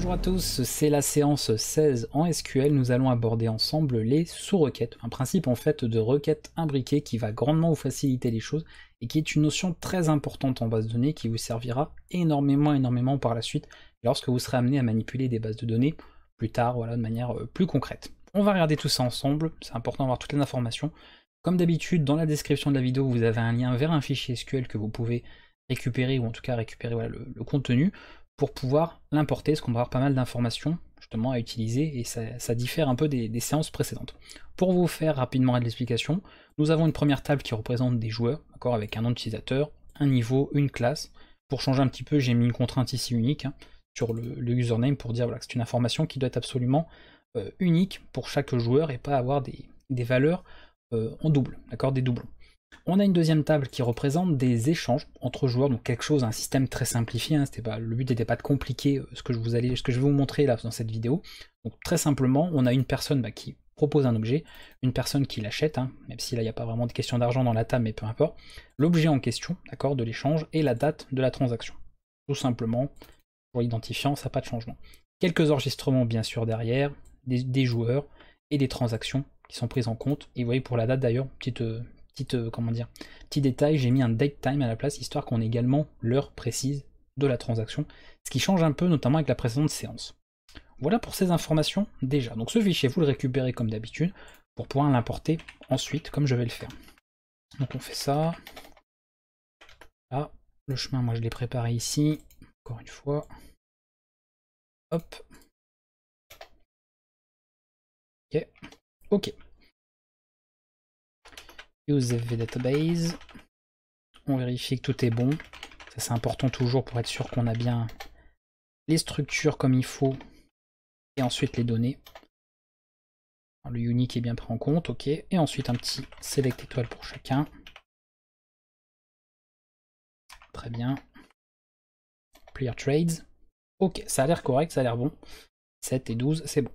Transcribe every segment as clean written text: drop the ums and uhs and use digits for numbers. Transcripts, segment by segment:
Bonjour à tous, c'est la séance 16 en SQL. Nous allons aborder ensemble les sous-requêtes, un principe en fait de requête imbriquée qui va grandement vous faciliter les choses et qui est une notion très importante en base de données qui vous servira énormément par la suite lorsque vous serez amené à manipuler des bases de données plus tard, voilà, de manière plus concrète. On va regarder tout ça ensemble, c'est important d'avoir toutes les informations. Comme d'habitude, dans la description de la vidéo, vous avez un lien vers un fichier SQL que vous pouvez récupérer, ou en tout cas récupérer voilà, le contenu, pour pouvoir l'importer, parce qu'on va avoir pas mal d'informations justement à utiliser, et ça diffère un peu des séances précédentes. Pour vous faire rapidement l'explication, nous avons une première table qui représente des joueurs, d'accord, avec un nom d'utilisateur, un niveau, une classe. Pour changer un petit peu, j'ai mis une contrainte ici unique sur le username pour dire voilà, que c'est une information qui doit être absolument unique pour chaque joueur et pas avoir des valeurs en double, d'accord, des doublons. On a une deuxième table qui représente des échanges entre joueurs, donc quelque chose, un système très simplifié, le but n'était pas de compliquer ce que je vais vous montrer là dans cette vidéo. Donc très simplement, on a une personne qui propose un objet, une personne qui l'achète, même si là il n'y a pas vraiment de question d'argent dans la table, mais peu importe, l'objet en question, d'accord, de l'échange, et la date de la transaction. Tout simplement, pour l'identifiant, ça n'a pas de changement. Quelques enregistrements bien sûr derrière, des joueurs et des transactions qui sont prises en compte, et vous voyez pour la date d'ailleurs, petit détail, j'ai mis un date time à la place, histoire qu'on ait également l'heure précise de la transaction, ce qui change un peu notamment avec la précédente séance. Voilà pour ces informations déjà. Donc ce fichier, vous le récupérez comme d'habitude, pour pouvoir l'importer ensuite, comme je vais le faire. Donc on fait ça. Là, le chemin, moi je l'ai préparé ici, encore une fois. Hop. Ok. Use the database. On vérifie que tout est bon. Ça c'est important toujours pour être sûr qu'on a bien les structures comme il faut. Et ensuite les données. Alors, le unique est bien pris en compte, ok. Et ensuite un petit select étoile pour chacun. Très bien. Player trades. Ok, ça a l'air correct, ça a l'air bon. 7 et 12, c'est bon.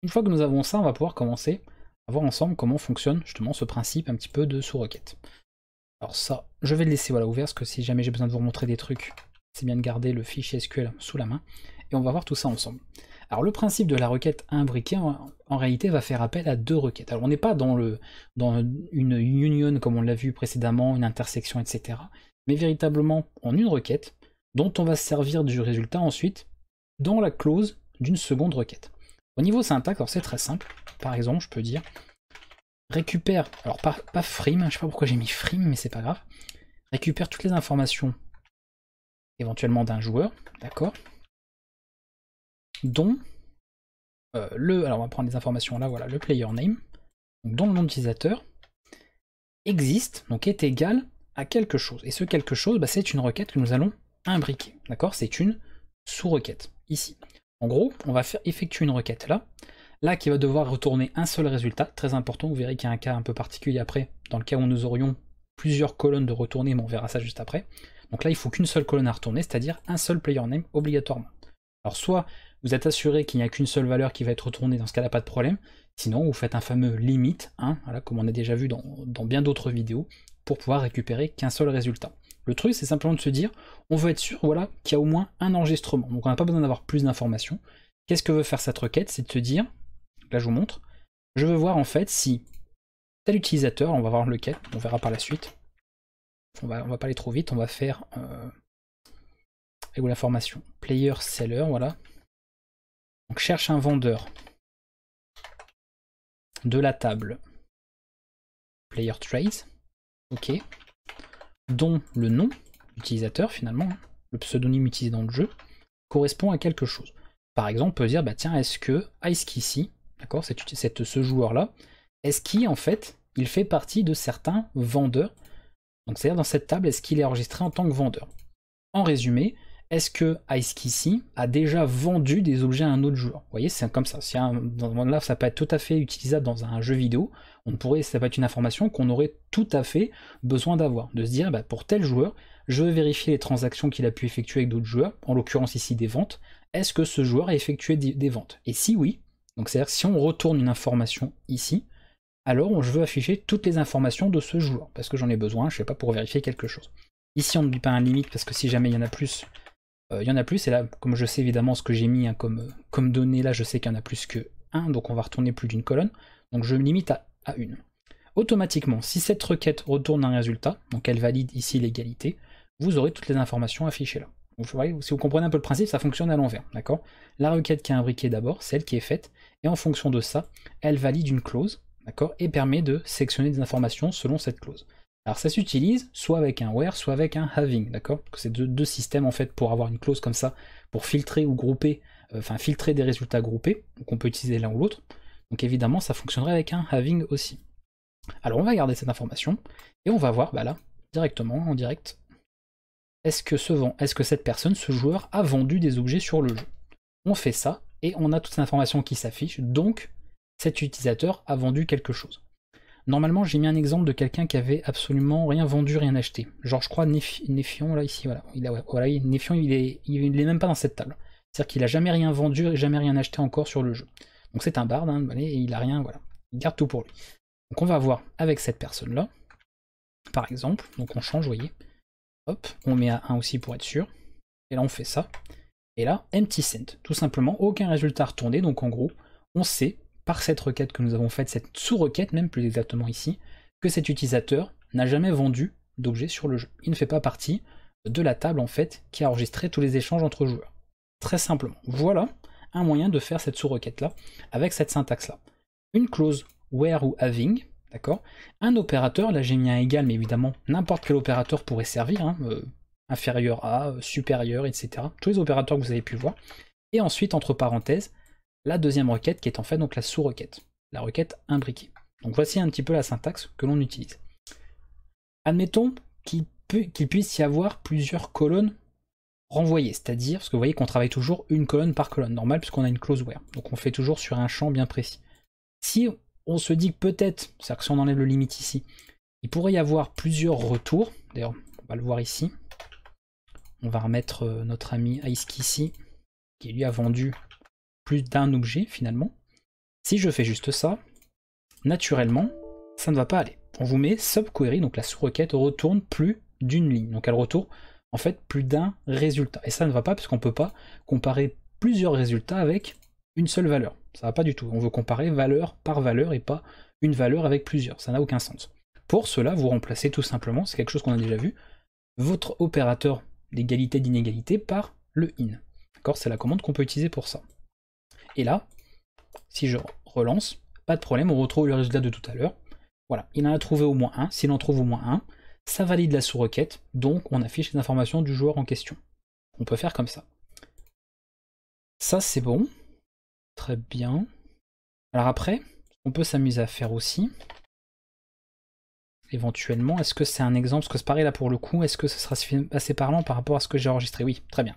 Une fois que nous avons ça, on va pouvoir commencer à voir ensemble comment fonctionne justement ce principe un petit peu de sous-requête. Alors ça, je vais le laisser voilà, ouvert, parce que si jamais j'ai besoin de vous remontrer des trucs, c'est bien de garder le fichier SQL sous la main. Et on va voir tout ça ensemble. Alors le principe de la requête imbriquée, en réalité, va faire appel à deux requêtes. Alors on n'est pas dans une union comme on l'a vu précédemment, une intersection, etc. Mais véritablement en une requête, dont on va se servir du résultat ensuite dans la clause d'une seconde requête. Au niveau syntaxe, c'est très simple. Par exemple, je peux dire récupère, alors pas frame, je sais pas pourquoi j'ai mis frame, mais c'est pas grave. Récupère toutes les informations éventuellement d'un joueur, d'accord, dont alors on va prendre des informations là, voilà, le player name, donc dont le nom d'utilisateur existe, donc est égal à quelque chose. Et ce quelque chose, c'est une requête que nous allons imbriquer, d'accord, c'est une sous-requête, ici. En gros, on va effectuer une requête là qui va devoir retourner un seul résultat, très important, vous verrez qu'il y a un cas un peu particulier après, dans le cas où nous aurions plusieurs colonnes de retourner, mais on verra ça juste après. Donc là, il faut qu'une seule colonne à retourner, c'est-à-dire un seul player name obligatoirement. Alors soit vous êtes assuré qu'il n'y a qu'une seule valeur qui va être retournée, dans ce cas-là, pas de problème, sinon vous faites un fameux limit, voilà, comme on a déjà vu dans bien d'autres vidéos, pour pouvoir récupérer qu'un seul résultat. Le truc, c'est simplement de se dire, on veut être sûr voilà, qu'il y a au moins un enregistrement, donc on n'a pas besoin d'avoir plus d'informations. Qu'est-ce que veut faire cette requête? C'est de se dire, là je vous montre, je veux voir en fait si tel utilisateur, on va voir lequel, on verra par la suite, on va pas aller trop vite, on va faire où l'information, player seller, voilà. Donc cherche un vendeur de la table player trades, ok, dont le nom utilisateur finalement, le pseudonyme utilisé dans le jeu, correspond à quelque chose. Par exemple, on peut dire, tiens, est-ce que IceKissy, d'accord, ce joueur-là, est-ce qu'il, en fait, il fait partie de certains vendeurs? Donc, c'est-à-dire, dans cette table, est-ce qu'il est enregistré en tant que vendeur? En résumé, est-ce que IceKissy a déjà vendu des objets à un autre joueur? Vous voyez, c'est comme ça. Là, ça peut être tout à fait utilisable dans un jeu vidéo. Ça peut être une information qu'on aurait tout à fait besoin d'avoir. De se dire, pour tel joueur, je veux vérifier les transactions qu'il a pu effectuer avec d'autres joueurs, en l'occurrence ici des ventes. Est-ce que ce joueur a effectué des ventes? Et si oui, donc c'est-à-dire si on retourne une information ici, alors je veux afficher toutes les informations de ce joueur, parce que j'en ai besoin, je sais pas, pour vérifier quelque chose. Ici on ne dit pas un limite, parce que si jamais il y en a plus, Il y en a plus, et là, comme je sais évidemment ce que j'ai mis hein, comme données, là, je sais qu'il y en a plus que 1, donc on va retourner plus d'une colonne. Donc je me limite à une. Automatiquement, si cette requête retourne un résultat, donc elle valide ici l'égalité, vous aurez toutes les informations affichées là. Donc, vous voyez, si vous comprenez un peu le principe, ça fonctionne à l'envers, d'accord? La requête qui est imbriquée d'abord, celle qui est faite, et en fonction de ça, elle valide une clause, d'accord? Et permet de sélectionner des informations selon cette clause. Alors ça s'utilise soit avec un where, soit avec un having, d'accord? C'est deux systèmes en fait pour avoir une clause comme ça, pour filtrer ou grouper, enfin filtrer des résultats groupés, donc on peut utiliser l'un ou l'autre. Donc évidemment ça fonctionnerait avec un having aussi. Alors on va garder cette information, et on va voir, bah là, directement, en direct, est-ce que cette personne, ce joueur, a vendu des objets sur le jeu? On fait ça, et on a toutes ces informations qui s'affichent, donc cet utilisateur a vendu quelque chose. Normalement, j'ai mis un exemple de quelqu'un qui avait absolument rien vendu, rien acheté. Genre, je crois, Nefion, là, ici, voilà. Nefion, il est même pas dans cette table. C'est-à-dire qu'il a jamais rien vendu et jamais rien acheté encore sur le jeu. Donc c'est un barde, hein, et il a rien, voilà. Il garde tout pour lui. Donc on va voir avec cette personne-là, par exemple. Donc on change, vous voyez. Hop, on met à 1 aussi pour être sûr. Et là, on fait ça. Et là, empty sent. Tout simplement, aucun résultat retourné. Donc en gros, on sait par cette requête que nous avons faite, cette sous-requête, même plus exactement ici, que cet utilisateur n'a jamais vendu d'objets sur le jeu. Il ne fait pas partie de la table en fait qui a enregistré tous les échanges entre joueurs. Très simplement. Voilà un moyen de faire cette sous-requête là avec cette syntaxe là. Une clause where ou having, d'accord. Un opérateur, là j'ai mis un égal, mais évidemment n'importe quel opérateur pourrait servir, hein, inférieur à, supérieur, etc. Tous les opérateurs que vous avez pu voir. Et ensuite entre parenthèses, la deuxième requête qui est en fait donc la sous-requête, la requête imbriquée. Donc voici un petit peu la syntaxe que l'on utilise. Admettons qu'il puisse y avoir plusieurs colonnes renvoyées, c'est-à-dire, parce que vous voyez qu'on travaille toujours une colonne par colonne, normal puisqu'on a une clause where, donc on fait toujours sur un champ bien précis. Si on se dit que peut-être, c'est-à-dire que si on enlève le limite ici, il pourrait y avoir plusieurs retours, d'ailleurs on va le voir ici, on va remettre notre ami Ice ici, qui lui a vendu plus d'un objet finalement. Si je fais juste ça, naturellement, ça ne va pas aller. On vous met subquery, donc la sous-requête retourne plus d'une ligne. Donc elle retourne en fait plus d'un résultat. Et ça ne va pas parce qu'on ne peut pas comparer plusieurs résultats avec une seule valeur. Ça ne va pas du tout. On veut comparer valeur par valeur et pas une valeur avec plusieurs. Ça n'a aucun sens. Pour cela, vous remplacez tout simplement, c'est quelque chose qu'on a déjà vu, votre opérateur d'égalité d'inégalité par le in. D'accord, c'est la commande qu'on peut utiliser pour ça. Et là, si je relance, pas de problème, on retrouve le résultat de tout à l'heure. Voilà, il en a trouvé au moins un. S'il en trouve au moins un, ça valide la sous-requête, donc on affiche les informations du joueur en question. On peut faire comme ça. Ça, c'est bon. Très bien. Alors après, on peut s'amuser à faire aussi. Éventuellement, est-ce que c'est un exemple? Parce que c'est pareil là pour le coup, est-ce que ce sera assez parlant par rapport à ce que j'ai enregistré? Oui, très bien.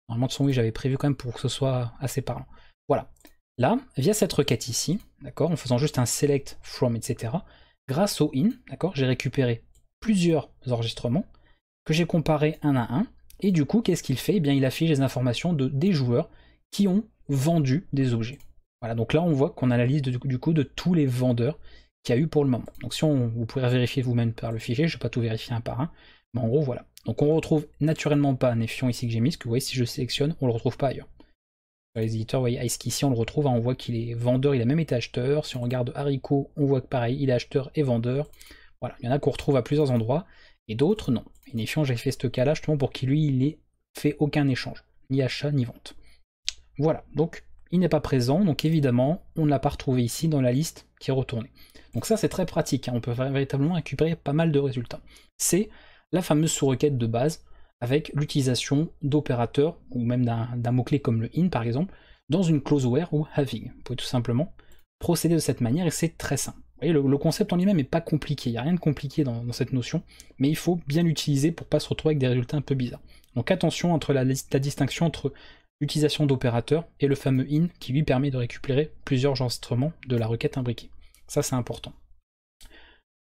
Normalement, de son oui, j'avais prévu quand même pour que ce soit assez parlant. Voilà. Là, via cette requête ici, d'accord, en faisant juste un select from, etc., grâce au in, d'accord, j'ai récupéré plusieurs enregistrements que j'ai comparés un à un, et du coup, qu'est-ce qu'il fait? Eh bien, il affiche les informations des joueurs qui ont vendu des objets. Voilà, donc là, on voit qu'on a la liste du coup de tous les vendeurs qu'il y a eu pour le moment. Donc si vous pourrez vérifier vous-même par le fichier, je ne vais pas tout vérifier un par un, mais en gros, voilà. Donc on ne retrouve naturellement pas Nefion ici que j'ai mis, parce que vous voyez, si je sélectionne, on ne le retrouve pas ailleurs. Les éditeurs, vous voyez, Ice ici, on le retrouve, hein, on voit qu'il est vendeur, il a même été acheteur. Si on regarde Haricot, on voit que pareil, il est acheteur et vendeur. Voilà, il y en a qu'on retrouve à plusieurs endroits, et d'autres non. Et Nefion, j'ai fait ce cas-là justement pour qu'il lui, il n'ait fait aucun échange, ni achat, ni vente. Voilà, donc il n'est pas présent, donc évidemment, on ne l'a pas retrouvé ici dans la liste qui est retournée. Donc ça, c'est très pratique, hein, on peut véritablement récupérer pas mal de résultats. C'est la fameuse sous-requête de base, avec l'utilisation d'opérateurs, ou même d'un mot-clé comme le in par exemple, dans une clause where ou having. Vous pouvez tout simplement procéder de cette manière, et c'est très simple. Vous voyez, le concept en lui-même n'est pas compliqué, il n'y a rien de compliqué dans cette notion, mais il faut bien l'utiliser pour ne pas se retrouver avec des résultats un peu bizarres. Donc attention entre la distinction entre l'utilisation d'opérateurs et le fameux in qui lui permet de récupérer plusieurs enregistrements de la requête imbriquée. Ça, c'est important.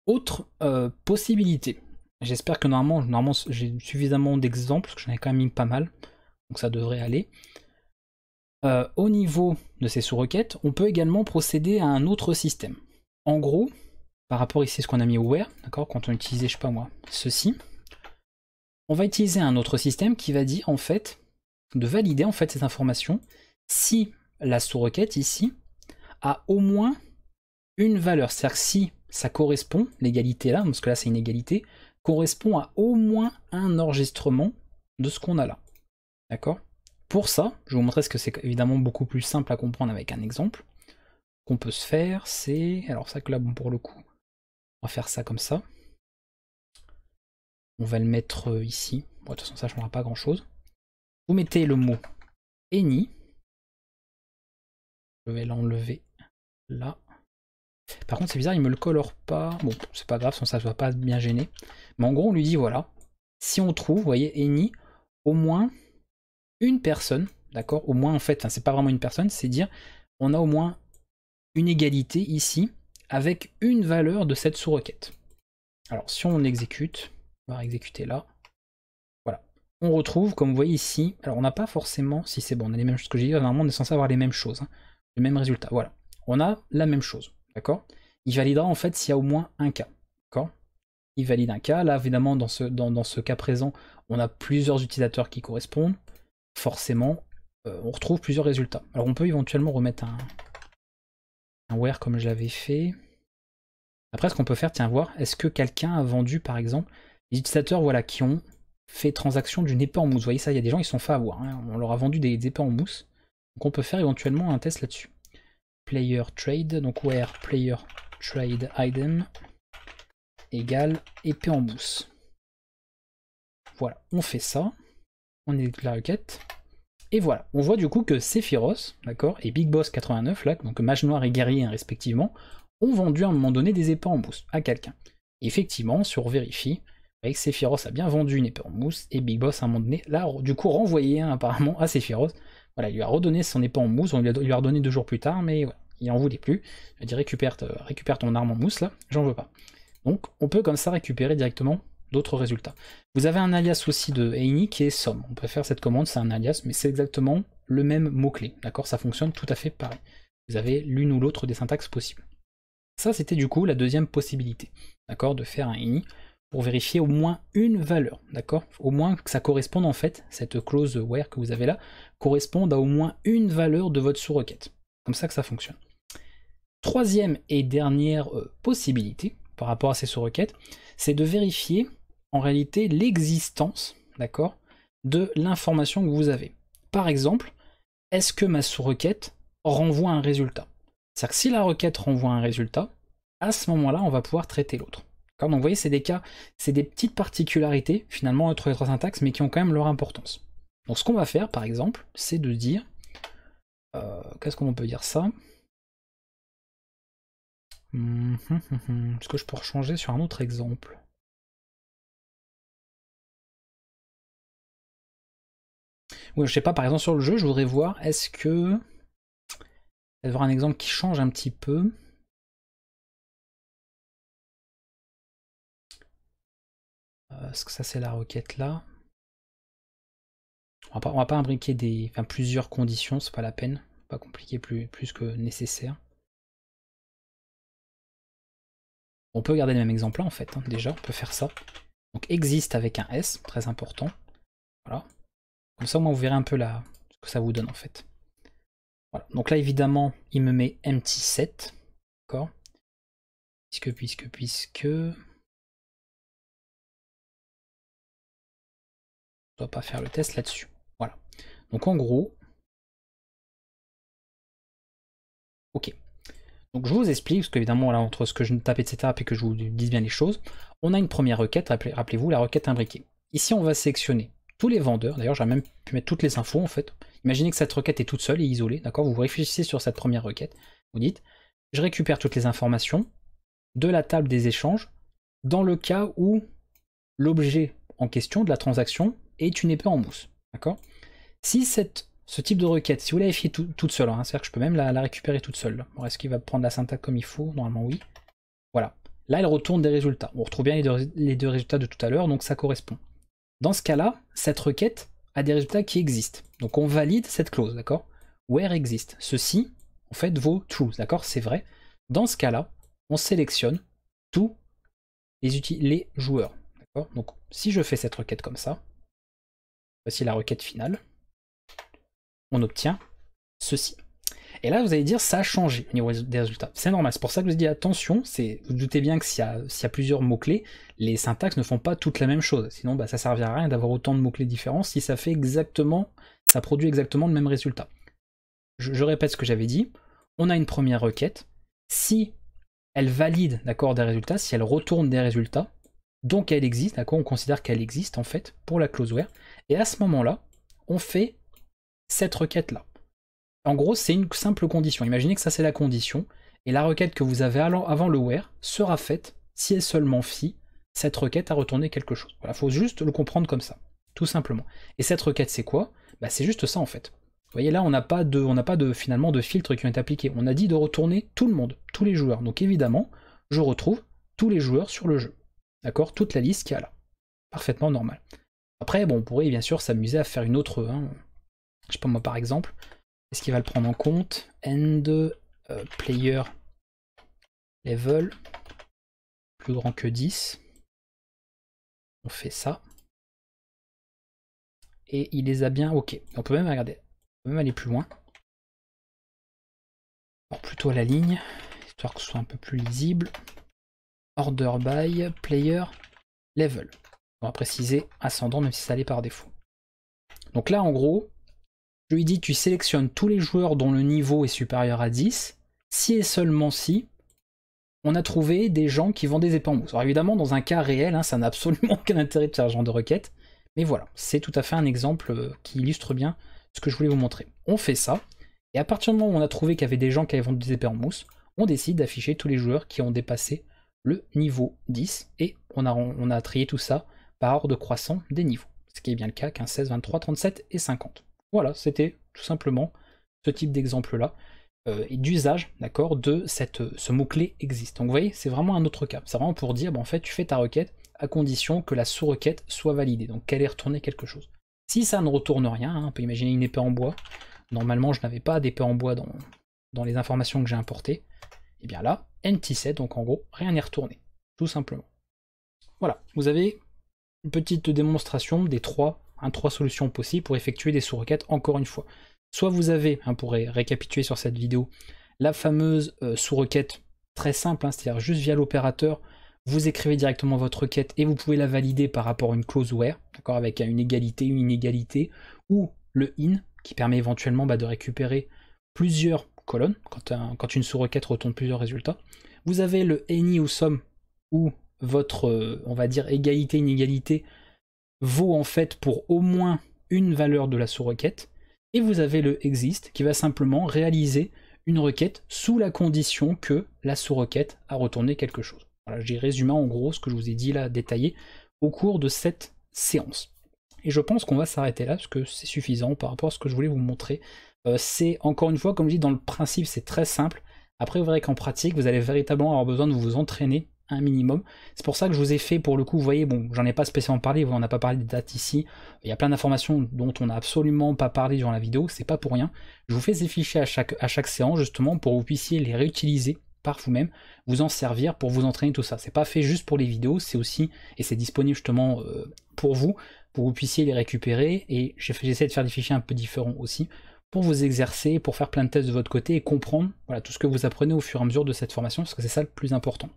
Autre possibilité. J'espère que normalement j'ai suffisamment d'exemples, parce que j'en ai quand même mis pas mal, donc ça devrait aller. Au niveau de ces sous-requêtes, on peut également procéder à un autre système. En gros, par rapport ici à ce qu'on a mis au where, d'accord, quand on utilisait, je sais pas moi, ceci, on va utiliser un autre système qui va dire en fait de valider en fait cette information si la sous-requête ici a au moins une valeur. C'est-à-dire que si ça correspond, l'égalité là, parce que là c'est une égalité, correspond à au moins un enregistrement de ce qu'on a là. D'accord? Pour ça, je vais vous montrer ce que c'est évidemment beaucoup plus simple à comprendre avec un exemple. Qu'on peut se faire, c'est... Alors ça que là, bon, pour le coup, on va faire ça comme ça. On va le mettre ici. Bon, de toute façon, ça ne changera pas grand-chose. Vous mettez le mot any. Je vais l'enlever là. Par contre, c'est bizarre, il me le colore pas. Bon, c'est pas grave, ça ne va pas bien gêner. Mais en gros, on lui dit, voilà, si on trouve, vous voyez, any, au moins une personne, d'accord? Au moins, en fait, c'est pas vraiment une personne, c'est dire, on a au moins une égalité ici, avec une valeur de cette sous-requête. Alors, si on l'exécute, on va exécuter là. Voilà. On retrouve, comme vous voyez ici, alors on n'a pas forcément, si c'est bon, on a les mêmes choses que j'ai dit, normalement on est censé avoir les mêmes choses, hein, le même résultat. Voilà. On a la même chose, d'accord? Il validera en fait s'il y a au moins un cas, d'accord? Il valide un cas. Là, évidemment, dans ce cas présent, on a plusieurs utilisateurs qui correspondent. Forcément, on retrouve plusieurs résultats. Alors, on peut éventuellement remettre un where comme je l'avais fait. Après, ce qu'on peut faire, tiens, voir, est-ce que quelqu'un a vendu, par exemple, les utilisateurs voilà, qui ont fait transaction d'une épée en mousse. Vous voyez ça, il y a des gens qui se sont fait avoir. Hein. On leur a vendu des épées en mousse. Donc on peut faire éventuellement un test là-dessus. Player trade, donc where player trade item égale épée en mousse. Voilà, on fait ça. On exécute la requête. Et voilà, on voit du coup que Sephiroth, d'accord, et Big Boss 89, là, donc mage noir et guerrier hein, respectivement, ont vendu à un moment donné des épées en mousse à quelqu'un. Effectivement, si on vérifie, avec Sephiroth a bien vendu une épée en mousse, et Big Boss à un moment donné, là, du coup, renvoyé hein, apparemment à Sephiroth. Voilà, il lui a redonné son épée en mousse, on lui a redonné 2 jours plus tard, mais ouais, il en voulait plus. Il a dit récupère ton arme en mousse là, j'en veux pas. Donc on peut comme ça récupérer directement d'autres résultats. Vous avez un alias aussi de any qui est somme. On peut faire cette commande, c'est un alias, mais c'est exactement le même mot-clé. D'accord? Ça fonctionne tout à fait pareil. Vous avez l'une ou l'autre des syntaxes possibles. Ça, c'était du coup la deuxième possibilité. D'accord? De faire un any pour vérifier au moins une valeur. D'accord? Au moins que ça corresponde en fait, cette clause where que vous avez là, corresponde à au moins une valeur de votre sous-requête. Comme ça que ça fonctionne. Troisième et dernière possibilité par rapport à ces sous-requêtes, c'est de vérifier en réalité l'existence, d'accord, de l'information que vous avez. Par exemple, est-ce que ma sous-requête renvoie un résultat? C'est-à-dire que si la requête renvoie un résultat, à ce moment-là, on va pouvoir traiter l'autre. Donc vous voyez, c'est des cas, c'est des petites particularités finalement entre les trois syntaxes, mais qui ont quand même leur importance. Donc ce qu'on va faire, par exemple, c'est de dire, qu'est-ce qu'on peut dire ça? Est-ce que je peux changer sur un autre exemple? Oui, je sais pas, par exemple sur le jeu, je voudrais voir, est-ce que... avoir un exemple qui change un petit peu. Est-ce que ça c'est la requête là? On va pas imbriquer plusieurs conditions, c'est pas la peine. Pas compliquer plus que nécessaire. On peut garder le même exemple là en fait, hein, déjà, on peut faire ça. Donc existe avec un S, très important. Voilà. Comme ça au moins vous verrez un peu là ce que ça vous donne en fait. Voilà. Donc là évidemment il me met empty set. D'accord. Puisque. Je dois pas faire le test là-dessus. Voilà. Donc en gros. Ok. Donc je vous explique, parce qu'évidemment, là, entre ce que je tape, etc., et que je vous dise bien les choses, on a une première requête, rappelez-vous, la requête imbriquée. Ici, on va sélectionner tous les vendeurs, d'ailleurs, j'aurais même pu mettre toutes les infos, en fait. Imaginez que cette requête est toute seule et isolée, d'accord? Vous réfléchissez sur cette première requête, vous dites, je récupère toutes les informations de la table des échanges, dans le cas où l'objet en question de la transaction est une épée en mousse, d'accord? Si ce type de requête, si vous la vérifiez toute seule, hein, c'est-à-dire que je peux même la récupérer toute seule. Bon, est-ce qu'il va prendre la syntaxe comme il faut? Normalement oui. Voilà. Là, elle retourne des résultats. On retrouve bien les deux résultats de tout à l'heure, donc ça correspond. Dans ce cas-là, cette requête a des résultats qui existent. Donc on valide cette clause, d'accord? Where exist. Ceci, en fait, vaut true, d'accord? C'est vrai. Dans ce cas-là, on sélectionne tous les joueurs, d'accord? Donc si je fais cette requête comme ça, voici la requête finale. on obtient ceci. Et là, vous allez dire, ça a changé au niveau des résultats. C'est normal, c'est pour ça que je vous dis attention, vous vous doutez bien que s'il y a plusieurs mots-clés, les syntaxes ne font pas toutes la même chose. Sinon, bah, ça ne servira à rien d'avoir autant de mots-clés différents si ça produit exactement le même résultat. Je répète ce que j'avais dit. On a une première requête. Si elle valide, d'accord, des résultats, si elle retourne des résultats, donc elle existe, d'accord, on considère qu'elle existe en fait pour la closeware. Et à ce moment-là, on fait cette requête-là. En gros, c'est une simple condition. Imaginez que ça, c'est la condition. Et la requête que vous avez avant le where sera faite si et seulement si cette requête a retourné quelque chose. Voilà, il faut juste le comprendre comme ça, tout simplement. Et cette requête, c'est quoi? Bah, c'est juste ça, en fait. Vous voyez, là, on n'a pas finalement de filtres qui ont été appliqués. On a dit de retourner tout le monde, tous les joueurs. Donc évidemment, je retrouve tous les joueurs sur le jeu. D'accord? Toute la liste qu'il y a là. Parfaitement normal. Après, bon, on pourrait bien sûr s'amuser à faire une autre... je sais pas moi, par exemple... Est-ce qu'il va le prendre en compte? End player level plus grand que 10. On fait ça. Et il les a bien. Ok. On peut même regarder. On peut même aller plus loin. Alors plutôt à la ligne, histoire que ce soit un peu plus lisible. Order by player level. On va préciser ascendant, même si ça allait par défaut. Donc là, en gros, je lui dis tu sélectionnes tous les joueurs dont le niveau est supérieur à 10, si et seulement si on a trouvé des gens qui vendent des épées en mousse. Alors évidemment, dans un cas réel, ça n'a absolument aucun intérêt de faire ce genre de requête, mais voilà, c'est tout à fait un exemple qui illustre bien ce que je voulais vous montrer. On fait ça, et à partir du moment où on a trouvé qu'il y avait des gens qui avaient vendu des épées en mousse, on décide d'afficher tous les joueurs qui ont dépassé le niveau 10, et on a trié tout ça par ordre croissant des niveaux, ce qui est bien le cas, 15, 16, 23, 37 et 50. Voilà, c'était tout simplement ce type d'exemple-là, et d'usage, d'accord, de ce mot-clé existe. Donc vous voyez, c'est vraiment un autre cas. C'est vraiment pour dire, en fait, tu fais ta requête à condition que la sous-requête soit validée, donc qu'elle ait retourné quelque chose. Si ça ne retourne rien, on peut imaginer une épée en bois. Normalement, je n'avais pas d'épée en bois dans les informations que j'ai importées. Et bien là, empty set, donc en gros, rien n'est retourné, tout simplement. Voilà, vous avez une petite démonstration des trois solutions possibles pour effectuer des sous-requêtes, encore une fois. Soit vous avez, pour récapituler sur cette vidéo, la fameuse sous-requête très simple, c'est-à-dire juste via l'opérateur, vous écrivez directement votre requête et vous pouvez la valider par rapport à une clause where, d'accord, avec une égalité, une inégalité, ou le in, qui permet éventuellement de récupérer plusieurs colonnes, quand une sous-requête retourne plusieurs résultats. Vous avez le any ou sum, où votre, on va dire, égalité, inégalité, vaut en fait pour au moins une valeur de la sous-requête, et vous avez le exist qui va simplement réaliser une requête sous la condition que la sous-requête a retourné quelque chose. Voilà, j'ai résumé en gros ce que je vous ai dit là, détaillé, au cours de cette séance. Et je pense qu'on va s'arrêter là, parce que c'est suffisant par rapport à ce que je voulais vous montrer. C'est encore une fois, comme je dis, dans le principe, c'est très simple. Après, vous verrez qu'en pratique, vous allez véritablement avoir besoin de vous entraîner un minimum. C'est pour ça que je vous ai fait, pour le coup, vous voyez, bon, j'en ai pas spécialement parlé, on n'a pas parlé des dates ici, il y a plein d'informations dont on n'a absolument pas parlé durant la vidéo, c'est pas pour rien. Je vous fais ces fichiers à chaque séance, justement, pour que vous puissiez les réutiliser par vous-même, vous en servir pour vous entraîner tout ça. C'est pas fait juste pour les vidéos, c'est aussi, et c'est disponible justement pour vous que vous puissiez les récupérer, et j'essaie de faire des fichiers un peu différents aussi, pour vous exercer, pour faire plein de tests de votre côté, et comprendre voilà, tout ce que vous apprenez au fur et à mesure de cette formation, parce que c'est ça le plus important.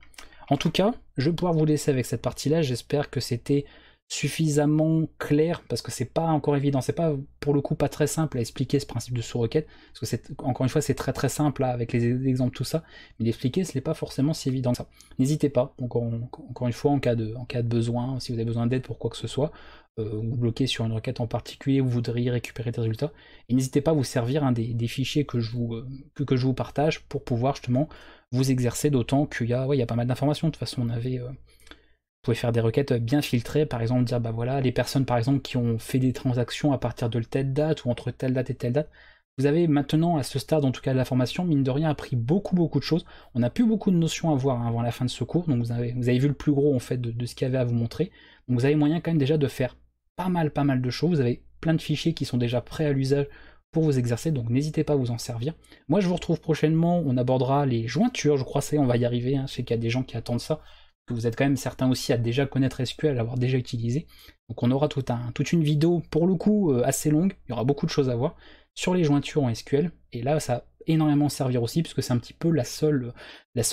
En tout cas, je vais pouvoir vous laisser avec cette partie-là, j'espère que c'était suffisamment clair, parce que c'est pas encore évident, c'est pas pour le coup pas très simple à expliquer ce principe de sous-requête, parce que c'est, encore une fois, c'est très très simple là, avec les exemples, tout ça, mais l'expliquer, ce n'est pas forcément si évident que ça. N'hésitez pas, encore une fois, en cas de besoin, si vous avez besoin d'aide pour quoi que ce soit, vous bloquez sur une requête en particulier, vous voudriez récupérer des résultats, et n'hésitez pas à vous servir des fichiers que je vous partage pour pouvoir justement vous exercer, d'autant qu'il y a pas mal d'informations. De toute façon, vous pouvez faire des requêtes bien filtrées, par exemple dire bah voilà, les personnes par exemple qui ont fait des transactions à partir de telle date ou entre telle date et telle date. Vous avez maintenant, à ce stade en tout cas de la formation, mine de rien, appris beaucoup de choses. On n'a plus beaucoup de notions à voir avant la fin de ce cours, donc vous avez vu le plus gros en fait de ce qu'il y avait à vous montrer. Donc vous avez moyen quand même déjà de faire pas mal de choses. Vous avez plein de fichiers qui sont déjà prêts à l'usage pour vous exercer, donc n'hésitez pas à vous en servir. Moi je vous retrouve prochainement, on abordera les jointures, je crois ça, on va y arriver, je sais qu'il y a des gens qui attendent ça, que vous êtes quand même certains aussi à déjà connaître SQL, à l'avoir déjà utilisé. Donc on aura toute une vidéo, pour le coup, assez longue, il y aura beaucoup de choses à voir. sur les jointures en SQL, et là ça va énormément servir aussi, puisque c'est un petit peu la seule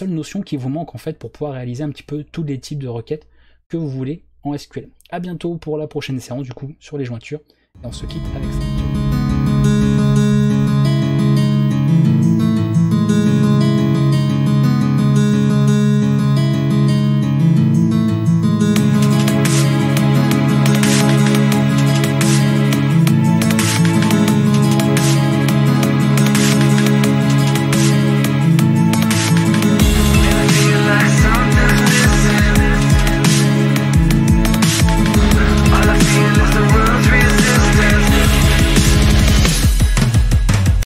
notion qui vous manque en fait pour pouvoir réaliser un petit peu tous les types de requêtes que vous voulez en SQL. A bientôt pour la prochaine séance du coup sur les jointures, et on se quitte avec ça.